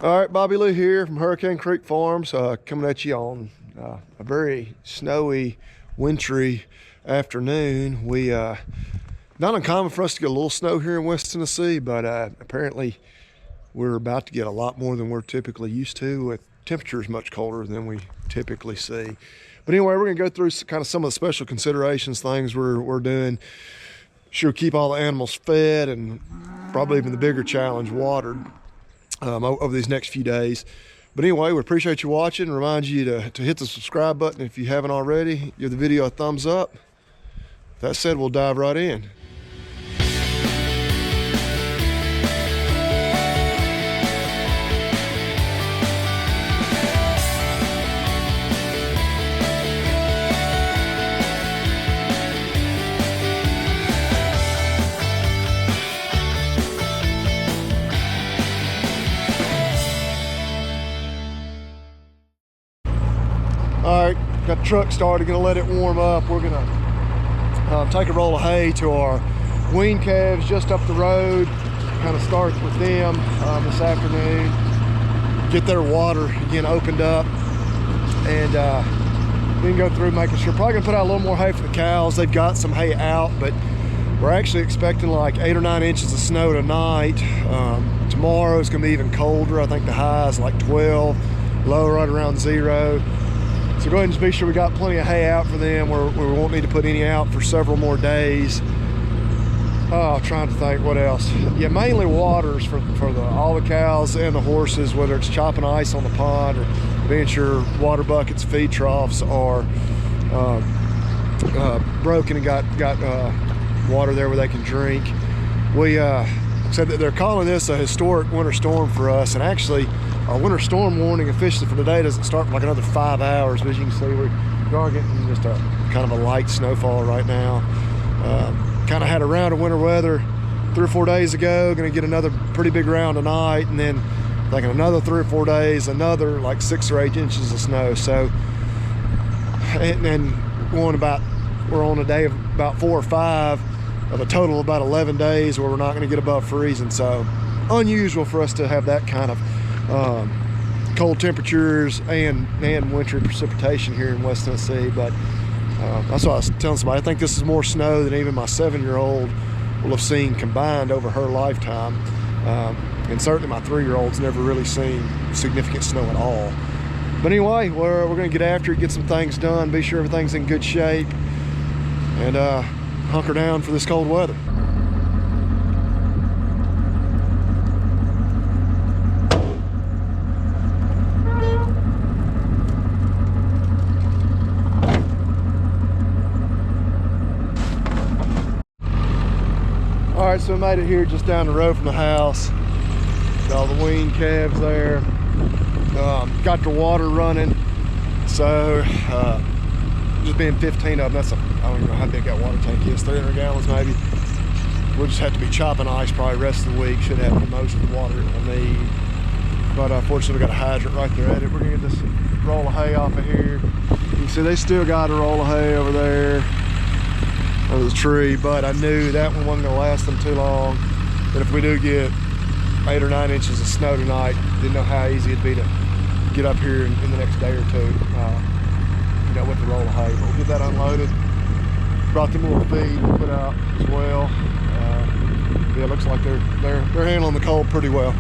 All right, Bobby Lou here from Hurricane Creek Farms, coming at you on a very snowy, wintry afternoon. Not uncommon for us to get a little snow here in West Tennessee, but apparently we're about to get a lot more than we're typically used to, with temperatures much colder than we typically see. But anyway, we're gonna go through kind of some of the special considerations, things we're doing. Sure, keep all the animals fed, and probably even the bigger challenge, watered over these next few days. But anyway, we appreciate you watching. Remind you to hit the subscribe button if you haven't already. Give the video a thumbs up. That said, we'll dive right in. All right, got the truck started, gonna let it warm up. We're gonna take a roll of hay to our wean calves just up the road, kind of start with them this afternoon, get their water again opened up, and then go through making sure, probably gonna put out a little more hay for the cows. They've got some hay out, but we're actually expecting like 8 or 9 inches of snow tonight. Tomorrow it's gonna be even colder. I think the high is like 12, low right around 0. So go ahead and just be sure we got plenty of hay out for them. We won't need to put any out for several more days. Oh, trying to think what else. Yeah, mainly waters for all the cows and the horses, whether it's chopping ice on the pond or being sure water buckets, feed troughs are broken and got water there where they can drink. We said that they're calling this a historic winter storm for us, and actually our winter storm warning officially for today doesn't start for like another 5 hours, but as you can see, we are getting just a kind of a light snowfall right now. Kind of had a round of winter weather 3 or 4 days ago, gonna get another pretty big round tonight, and then thinking another 3 or 4 days, another like 6 or 8 inches of snow. So, and we're on a day of about 4 or 5 of a total of about 11 days where we're not gonna get above freezing. So unusual for us to have that kind of cold temperatures and wintry precipitation here in West Tennessee. But that's what I was telling somebody. I think this is more snow than even my 7-year-old will have seen combined over her lifetime. And certainly my 3-year-old's never really seen significant snow at all. But anyway, we're gonna get after it, get some things done, be sure everything's in good shape, and hunker down for this cold weather. All right, so we made it here just down the road from the house. Got all the wean calves there. Got the water running. So just being 15 of them, I don't even know how big that water tank is, 300 gallons maybe. We'll just have to be chopping ice probably the rest of the week. Should have most of the water we'll need. But fortunately we got a hydrant right there at it. We're gonna get this roll of hay off of here. You can see they still got a roll of hay over there over the tree, but I knew that one wasn't gonna last them too long. But if we do get 8 or 9 inches of snow tonight, didn't know how easy it'd be to get up here in the next day or two, with the roll of hay. But we'll get that unloaded. Brought them a little feed to put out as well. Yeah, it looks like they're handling the cold pretty well.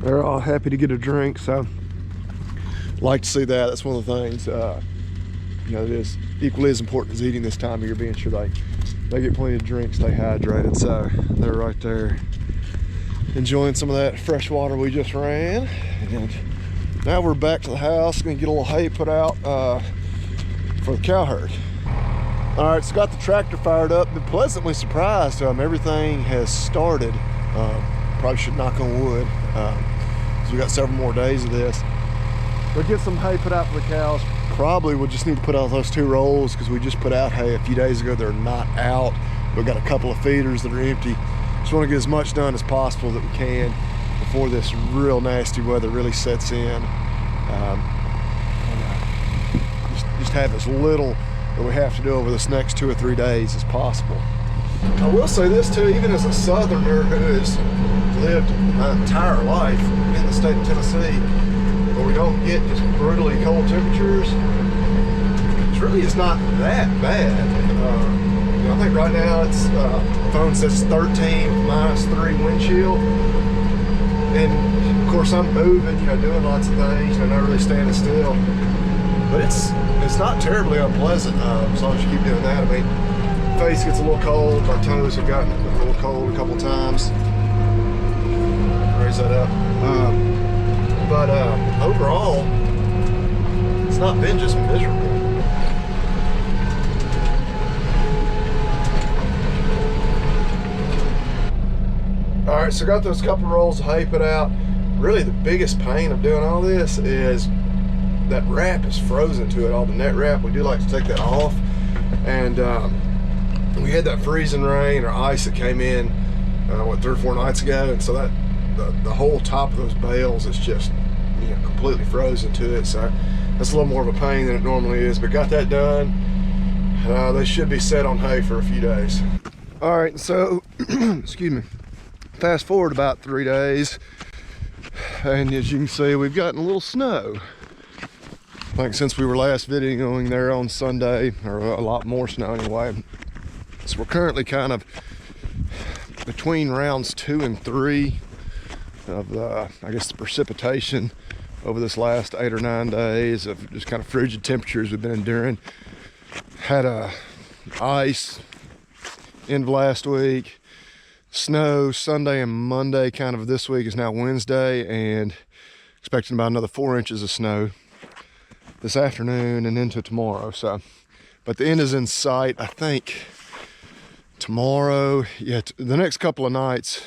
They're all happy to get a drink, so like to see that. That's one of the things, it is equally as important as eating this time of year, being sure they get plenty of drinks, stay hydrated. So they're right there enjoying some of that fresh water we just ran. And now we're back to the house, gonna get a little hay put out for the cow herd. All right, so got the tractor fired up. Been pleasantly surprised. Everything has started. Probably should knock on wood. So we got several more days of this. We'll get some hay put out for the cows. Probably we'll just need to put out those 2 rolls because we just put out hay a few days ago. They're not out. We've got a couple of feeders that are empty. Just want to get as much done as possible that we can before this real nasty weather really sets in. Just have as little that we have to do over this next 2 or 3 days as possible. I will say this too, even as a southerner who has lived my entire life in the state of Tennessee, where we don't get just brutally cold temperatures, it really is not that bad. I think right now it's phone says 13 -3 wind chill, and of course I'm moving, doing lots of things, not really standing still. But it's not terribly unpleasant as long as you keep doing that. I mean, face gets a little cold, my toes have gotten a little cold a couple times. Raise that up. But overall, it's not been just miserable. All right, so got those couple rolls of hay put out. Really the biggest pain of doing all this is that wrap is frozen to it, all the net wrap. We do like to take that off. And we had that freezing rain or ice that came in, 3 or 4 nights ago. And so that the whole top of those bales is just completely frozen to it. So that's a little more of a pain than it normally is, but got that done. They should be set on hay for a few days. All right, so, excuse me. Fast forward about 3 days, and as you can see, we've gotten a little snow. I think since we were last videoing there on Sunday, or a lot more snow anyway. So we're currently kind of between rounds 2 and 3 of the, I guess, the precipitation over this last 8 or 9 days of just kind of frigid temperatures we've been enduring. Had ice end of last week. Snow Sunday and Monday kind of this week is now Wednesday, and expecting about another 4 inches of snow this afternoon and into tomorrow. So, but the end is in sight. I think tomorrow, the next couple of nights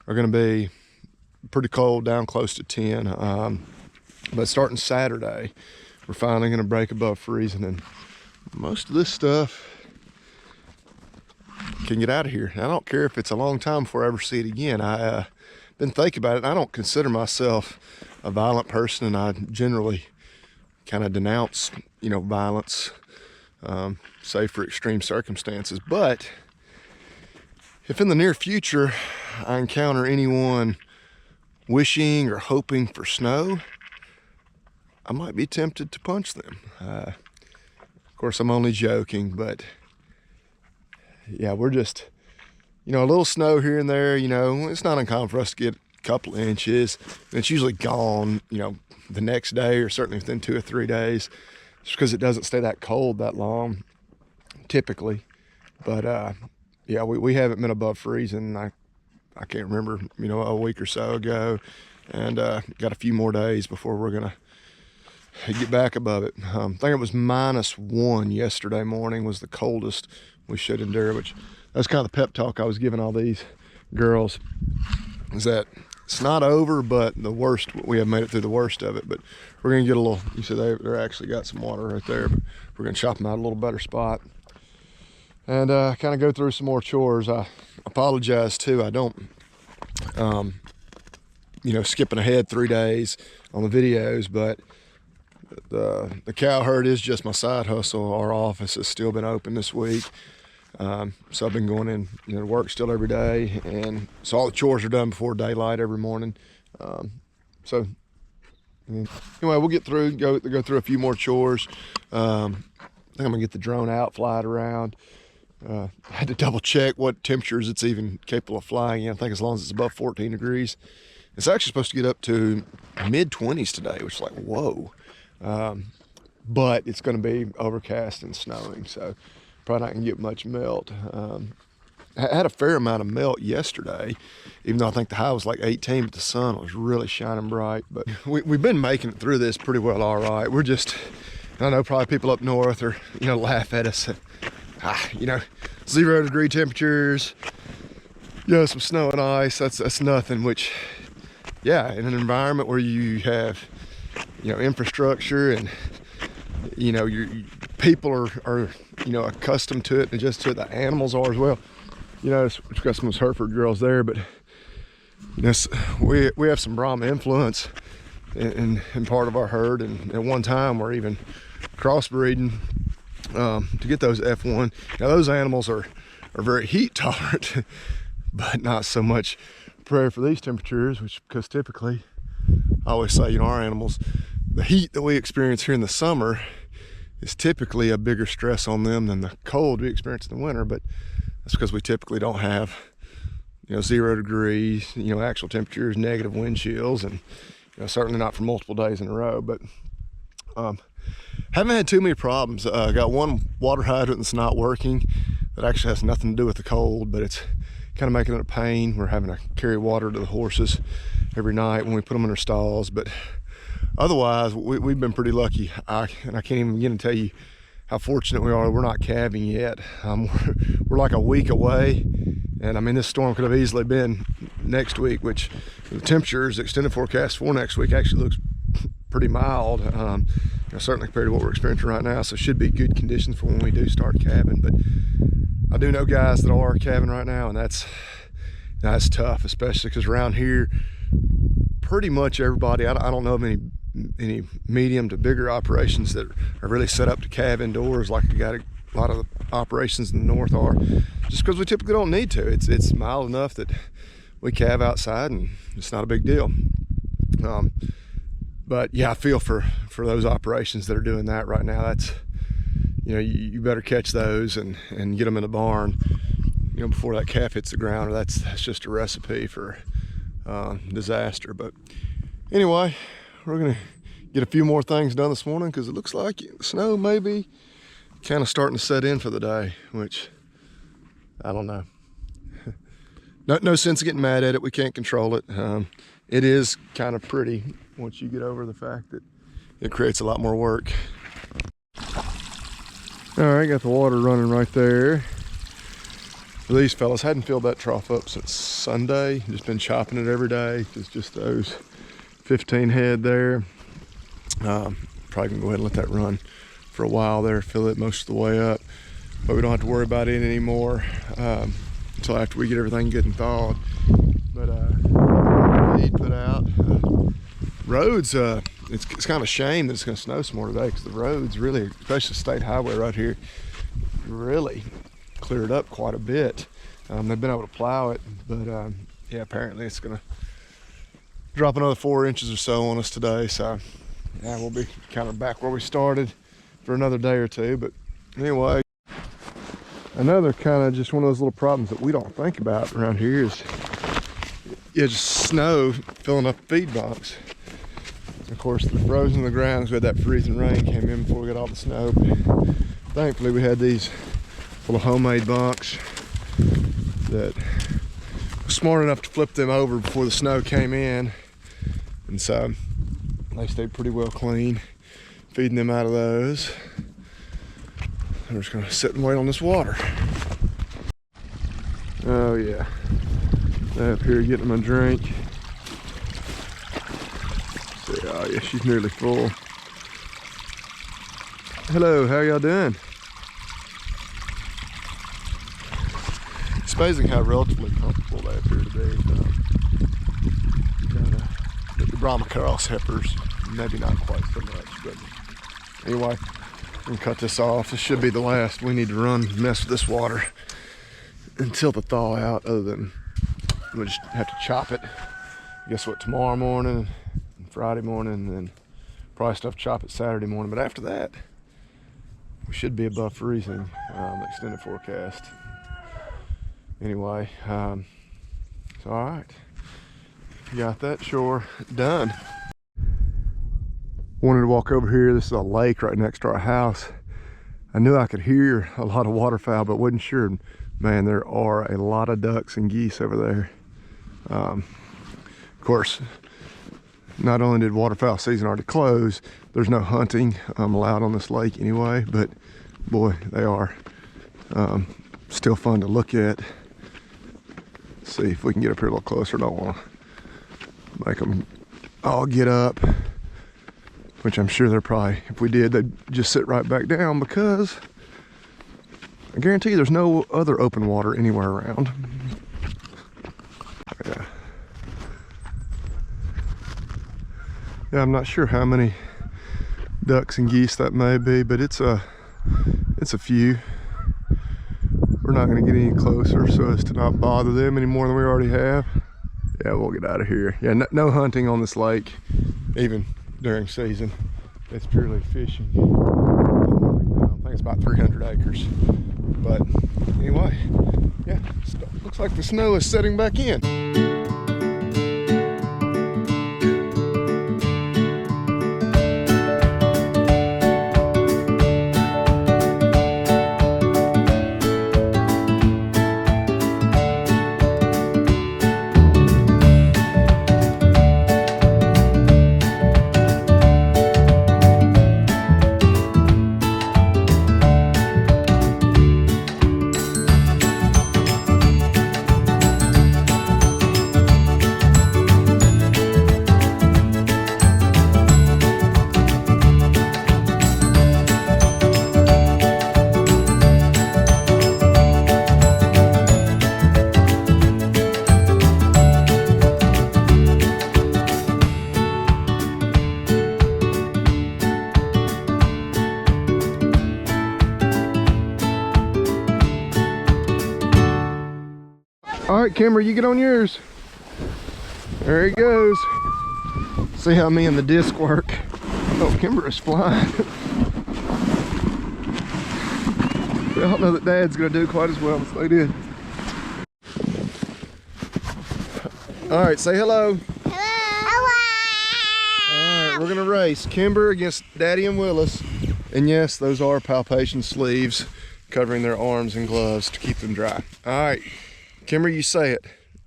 are going to be pretty cold, down close to 10. But starting Saturday, we're finally going to break above freezing, and most of this stuff can get out of here. I don't care if it's a long time before I ever see it again. I been thinking about it, and I don't consider myself a violent person, and I generally kind of denounce, violence, save for extreme circumstances. But if in the near future I encounter anyone wishing or hoping for snow, I might be tempted to punch them. Of course, I'm only joking, but yeah, we're just, a little snow here and there. It's not uncommon for us to get a couple inches, and it's usually gone, the next day, or certainly within 2 or 3 days, just because it doesn't stay that cold that long, typically. But yeah, we haven't been above freezing. I can't remember, a week or so ago, and got a few more days before we're gonna get back above it. I think it was -1 yesterday morning was the coldest we should endure, which that's kind of the pep talk I was giving all these girls, is that it's not over, but the worst, we have made it through the worst of it. But we're gonna get a little, you see they're actually got some water right there, but we're gonna chop them out a little better spot and kind of go through some more chores. I apologize too, I don't skipping ahead 3 days on the videos, but the cow herd is just my side hustle. Our office has still been open this week, so I've been going in to work still every day, and so all the chores are done before daylight every morning. So anyway, we'll get through, go through a few more chores. I think I'm gonna get the drone out, fly it around. I had to double check what temperatures it's even capable of flying in. I think as long as it's above 14 degrees. It's actually supposed to get up to mid-20s today, which is like, whoa. But it's going to be overcast and snowing, so probably not going to get much melt. I had a fair amount of melt yesterday, even though I think the high was like 18, but the sun was really shining bright. But we've been making it through this pretty well all right. We're just, I know probably people up north are, laugh at us. 0 degree temperatures, some snow and ice, that's nothing, which, yeah, in an environment where you have, infrastructure and, your people are accustomed to it and just to it, the animals are as well. We've got some of those Hereford girls there, but Yes, we have some Brahma influence in part of our herd, and at one time we're even crossbreeding to get those F1. Now those animals are very heat tolerant, but not so much prepared for these temperatures, because typically, I always say, you know, our animals, the heat that we experience here in the summer is typically a bigger stress on them than the cold we experience in the winter, but that's because we typically don't have, you know, 0 degrees, you know, actual temperatures, negative wind chills, and, you know, certainly not for multiple days in a row. But haven't had too many problems. Got one water hydrant that's not working that actually has nothing to do with the cold, but it's kind of making it a pain. We're having to carry water to the horses every night when we put them in their stalls, but otherwise we've been pretty lucky. And I can't even begin to tell you how fortunate we are. We're not calving yet. We're like a week away, and I mean, this storm could have easily been next week, which the temperatures, extended forecast for next week, actually looks pretty mild, you know, certainly compared to what we're experiencing right now. So it should be good conditions for when we do start calving. But I do know guys that are calving right now, and that's tough, especially because around here, pretty much everybody, I don't know of any medium to bigger operations that are really set up to calve indoors like a lot of the operations in the north are, just because we typically don't need to. It's mild enough that we calve outside and it's not a big deal. But yeah, I feel for those operations that are doing that right now. That's, you know, you better catch those and get them in the barn, you know, before that calf hits the ground, or that's just a recipe for disaster. But anyway, we're gonna get a few more things done this morning because it looks like the snow may be kind of starting to set in for the day, which I don't know. No sense of getting mad at it. We can't control it. It is kind of pretty once you get over the fact that it creates a lot more work. All right, got the water running right there. These fellas hadn't filled that trough up since Sunday. Just been chopping it every day. It's just those 15 head there. Probably gonna go ahead and let that run for a while there, fill it most of the way up, but we don't have to worry about it anymore until after we get everything good and thawed. But feed put out. Roads, it's kind of a shame that it's going to snow some more today, because the roads really, especially the state highway right here, really cleared up quite a bit. They've been able to plow it, but yeah, apparently it's going to drop another 4 inches or so on us today. So yeah, we'll be kind of back where we started for another day or two. But anyway, another kind of just one of those little problems that we don't think about around here is just snow filling up feed bunks. Of course, the frozen in the ground because we had that freezing rain came in before we got all the snow. But thankfully, we had these little homemade bunks that were smart enough to flip them over before the snow came in, and so they stayed pretty well clean. Feeding them out of those. I'm just gonna sit and wait on this water. Oh yeah, they're up here getting my drink. Oh yeah, she's nearly full. Hello, how y'all doing? It's amazing how relatively comfortable they appear to be. The Brahma cross heifers, maybe not quite so much, but anyway, I'm gonna cut this off. This should be the last. We need to mess with this water until the thaw out, other than we'll just have to chop it. Guess what, tomorrow morning, Friday morning, and then probably stuff chop it Saturday morning. But after that, we should be above freezing, extended forecast. Anyway, so all right, got that chore done. Wanted to walk over here. This is a lake right next to our house. I knew I could hear a lot of waterfowl, but wasn't sure. Man, there are a lot of ducks and geese over there. Of course, not only did waterfowl season already close, there's no hunting allowed on this lake anyway, but boy, they are still fun to look at. Let's see if we can get up here a little closer. Don't want to make them all get up, which I'm sure they're probably, if we did, they'd just sit right back down, because I guarantee you there's no other open water anywhere around. Yeah. Yeah, I'm not sure how many ducks and geese that may be, but it's a few. We're not going to get any closer so as to not bother them any more than we already have. Yeah, we'll get out of here. Yeah, no hunting on this lake, even during season. It's purely fishing. I think it's about 300 acres. But anyway, yeah, looks like the snow is setting back in. All right, Kimber, you get on yours. There he goes. See how me and the disc work. Oh, Kimber is flying. We all know that Dad's gonna do quite as well as they did. All right, say hello. Hello. All right, we're gonna race Kimber against Daddy and Willis. And yes, those are palpation sleeves covering their arms and gloves to keep them dry. All right. Kimber, you say it.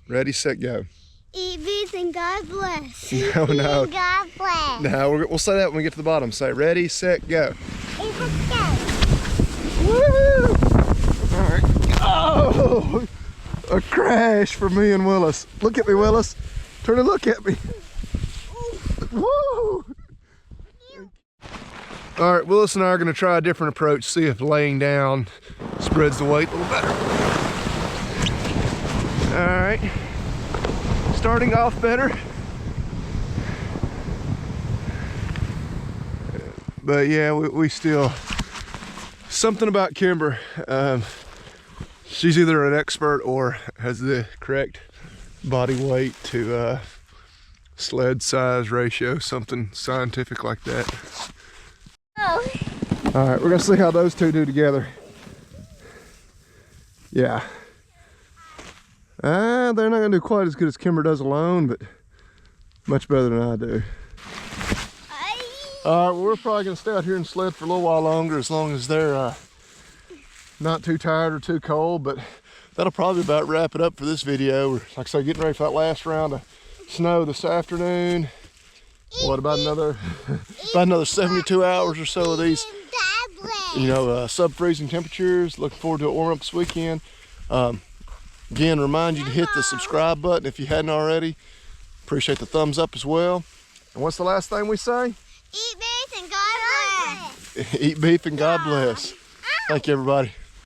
Ready, set, go. Eat beef and God bless. No, no. God bless. No, we'll say that when we get to the bottom. Say ready, set, go. Eat let's go. Woo! All right. Oh! A crash for me and Willis. Look at me, Willis. Turn and look at me. Woo! All right, Willis and I are going to try a different approach. See if laying down spreads the weight a little better. All right, starting off better, but yeah, we still, something about Kimber, she's either an expert or has the correct body weight to sled size ratio, something scientific like that. Oh. All right, we're gonna see how those two do together. Yeah. They're not gonna do quite as good as Kimber does alone, but much better than I do. All right, well, we're probably gonna stay out here and sled for a little while longer, as long as they're not too tired or too cold, but that'll probably about wrap it up for this video. We're, like I say, getting ready for that last round of snow this afternoon. What, about another 72 hours or so of these, sub-freezing temperatures. Looking forward to it warm up this weekend. Again, remind you to hit the subscribe button if you hadn't already. Appreciate the thumbs up as well. And what's the last thing we say? Eat beef and God bless. Eat beef and God bless. Thank you, everybody.